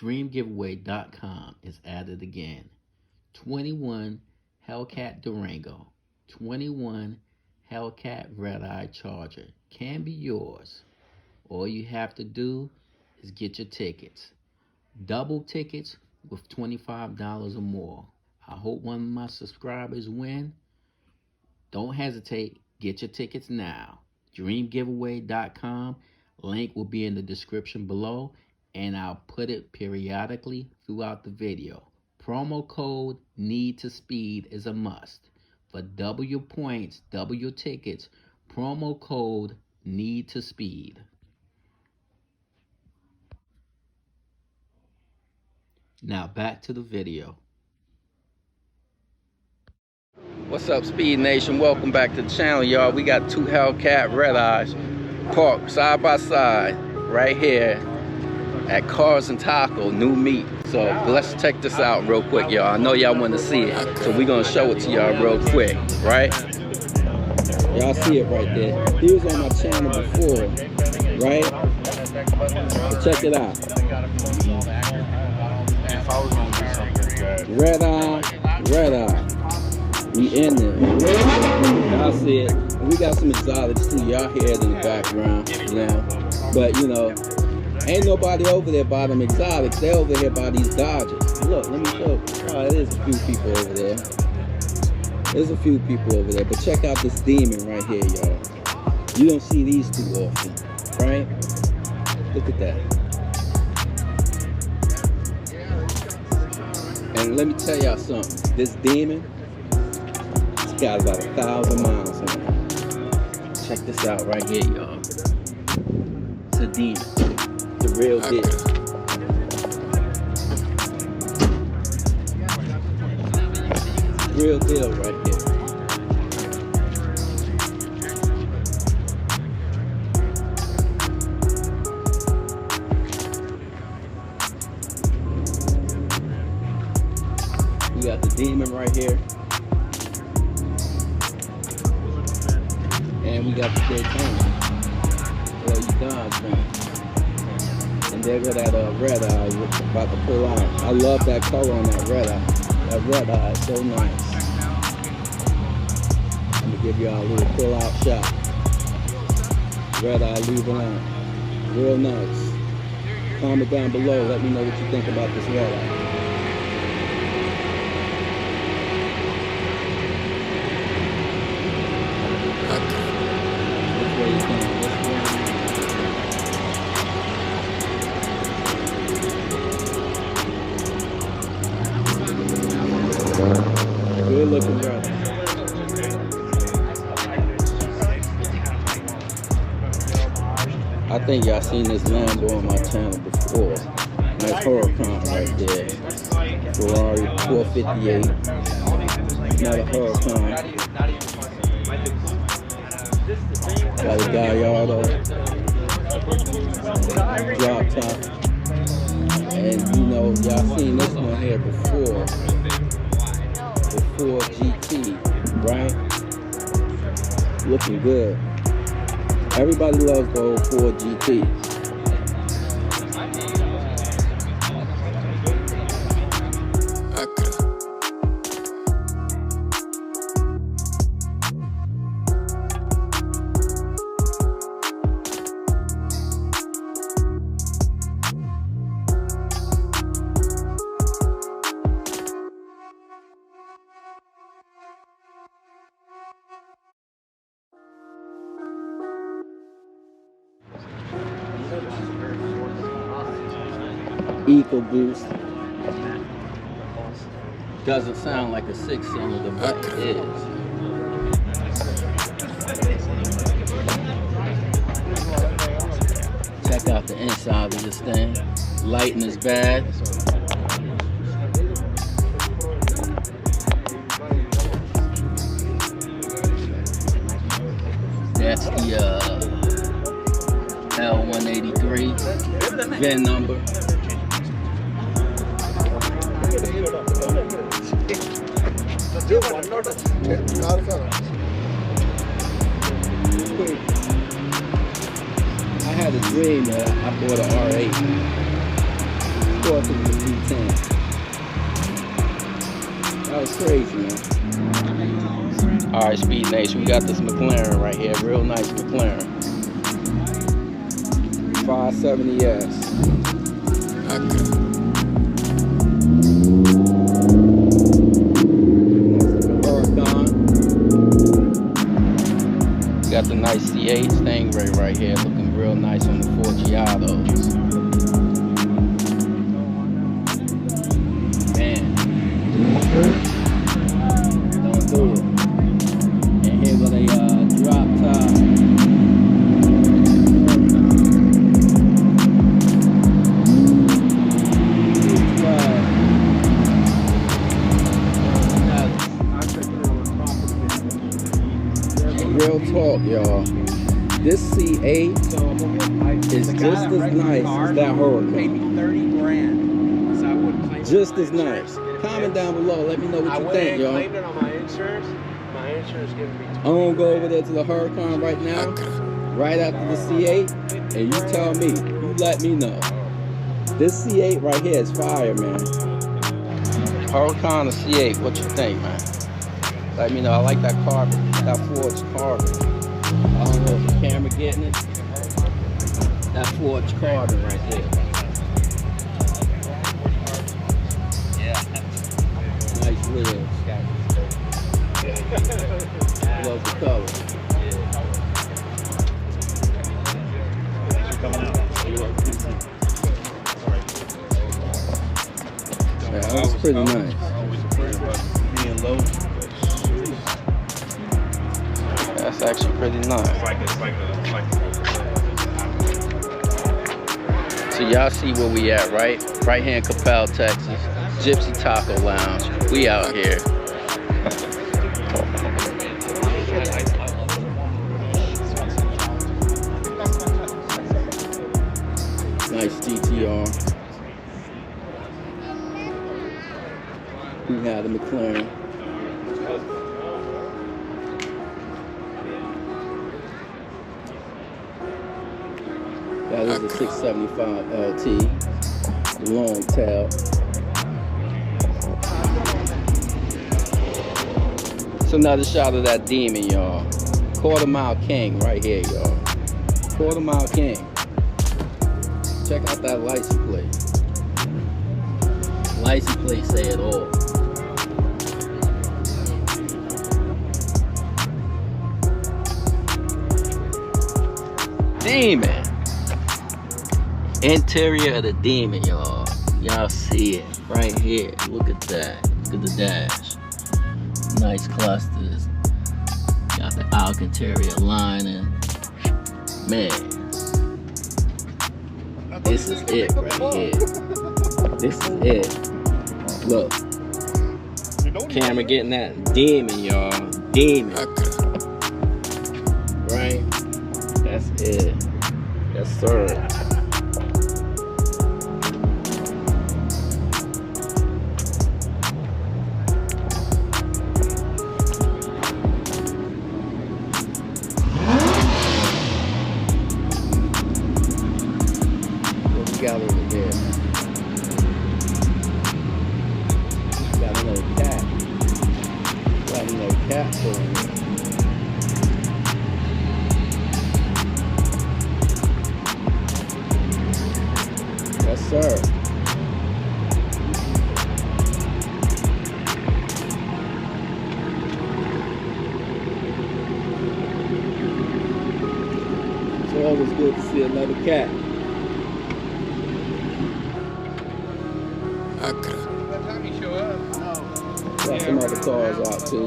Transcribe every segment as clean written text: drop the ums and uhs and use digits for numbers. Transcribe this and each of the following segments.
dreamgiveaway.com is added again. 21 Hellcat Durango, 21 Hellcat Red Eye Charger can be yours. All you have to do is get your tickets. Double tickets with $25 or more. I hope one of my subscribers win. Don't hesitate. Get your tickets now. dreamgiveaway.com. Link will be in the description below, and I'll put it periodically throughout the video. Promo code Need to Speed is a must. For double your points, double your tickets, promo code Need to Speed. Now back to the video. What's up, Speed Nation? Welcome back to the channel, y'all. We got two Hellcat Red Eyes parked side by side right here at Cars and Taco, New Meat. So let's check this out real quick, y'all. I know y'all want to see it, so we're gonna show it to y'all real quick, right? Y'all see it right there. He was on my channel before, right? So check it out. Red Eye, Red Eye. We in there. Y'all see it. We got some exotics too. Y'all hear it in the background, you know. But you know, ain't nobody over there by them exotics. They over here by these Dodgers. Look, let me show. Oh, there's a few people over there. There's a few people over there. But check out this demon right here, y'all. You don't see these too often, right? Look at that. And let me tell y'all something. This demon, it's got about 1,000 miles on it. Check this out right here, y'all. It's a demon. It's a real deal. Real deal right here. We got the demon right here. And we got the Daytona. Well, you Dodge fan. And there go that Red Eye about to pull out. I love that color on that Red Eye. That Red Eye is so nice. I'm gonna give y'all a little pull out shot. Red Eye, leave it on. Real nice. Comment down below. Let me know what you think about this Red Eye. Good looking brother. I think y'all seen this Lambo on my channel before. Nice Huracan right there. Ferrari 458. Another Huracan. Got a Gallardo. Drop top. And you know, y'all seen this one here before. The Ford GT, right? Looking good. Everybody loves the old Ford GT. EcoBoost. Doesn't sound like a 6-cylinder, but it is. Check out the inside of this thing. Lighting is bad. That's the L183 VIN number. I had a dream that I bought an R8 course it was a V10. That was crazy, man. Alright, Speed Nation, we got this McLaren right here. Real nice McLaren. 570S. Got the nice C8 Stingray right here, looking real nice on the Forgiatos. Man, don't do it. And here go they drop top. Real talk, y'all. This C8 is just as nice as that Hurricane. Just as nice. Comment down below. Let me know what you think, y'all. I'm gonna go over there to the Hurricane right now, right after the C8, and you tell me. You let me know. This C8 right here is fire, man. Hurricane or C8, what you think, man? Let me know. I like that carbon, that forged carbon. I don't know if the camera getting it. That forged carbon right there. Yeah. Nice wheels. Love the color. Thanks for coming out. Yeah, that was pretty nice. Being low. That's actually pretty nice. So y'all see where we at, right? Right here in Capel, Texas. Gypsy Taco Lounge. We out here. Nice GTR. We have the McLaren. That is a 675 LT, the long tail. It's another shot of that demon, y'all. Quarter Mile King right here, y'all. Quarter Mile King. Check out that license plate. License plate say it all. Demon. Interior of the Demon, y'all. Y'all see it right here. Look at that. Look at the dash. Nice clusters. Got the Alcantara lining. Man. This is it right here. This is it. Look. Camera getting that Demon, y'all. Demon. Right? That's it. Yes, sir. Got over there. Got another cat. Got another cat over there. Yes, sir. It's always good to see another cat. Got some other cars out too.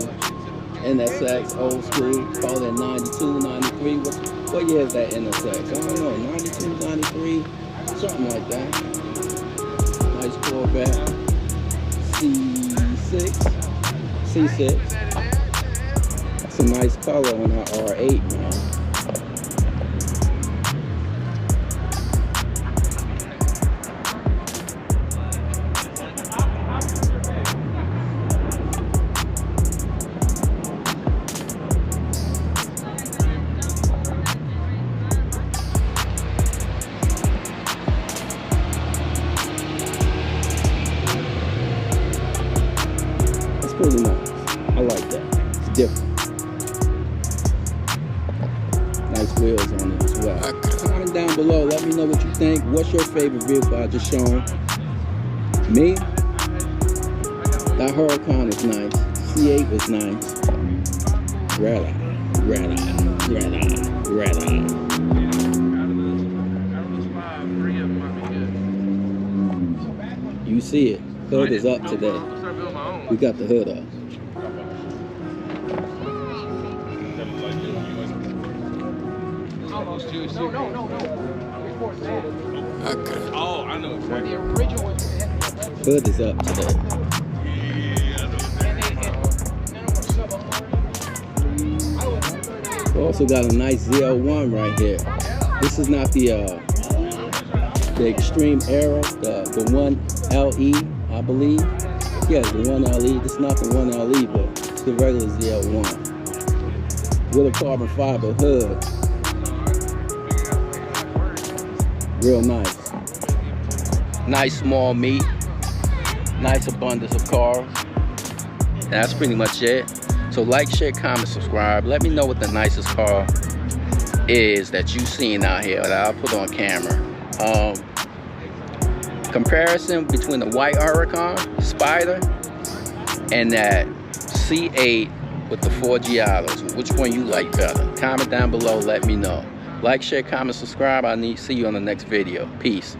NSX, old school, call it 92, 93. What year is that NSX? I don't know, 92, 93, something like that. Nice Corvette. C6. That's a nice color on that R8, man. pretty nice. I like that. It's different. Nice wheels on it as well. Comment down below. Let me know what you think. What's your favorite vehicle I just shown? Me? That Huracan is nice. C8 was nice. Red Eye. Red Eye. Red Eye. Red Eye. You see it. Hood is up today. We got the hood up. No. Okay. Oh, I know exactly. The original Hood is up today. We also got a nice ZL1 right here. This is not the Extreme Aero, the 1LE, I believe. Yeah, the 1LE. This is not the 1LE, but it's the regular ZL1 with a carbon fiber hood. Real nice. Nice small meat. Nice abundance of cars. That's pretty much it. So like, share, comment, subscribe. Let me know what the nicest car is that you've seen out here that I'll put on camera. Comparison between the white Huracan Spider and that C8 with the 4 Giados. Which one you like better? Comment down below, let me know. Like, share, comment, subscribe. I'll see you on the next video. Peace.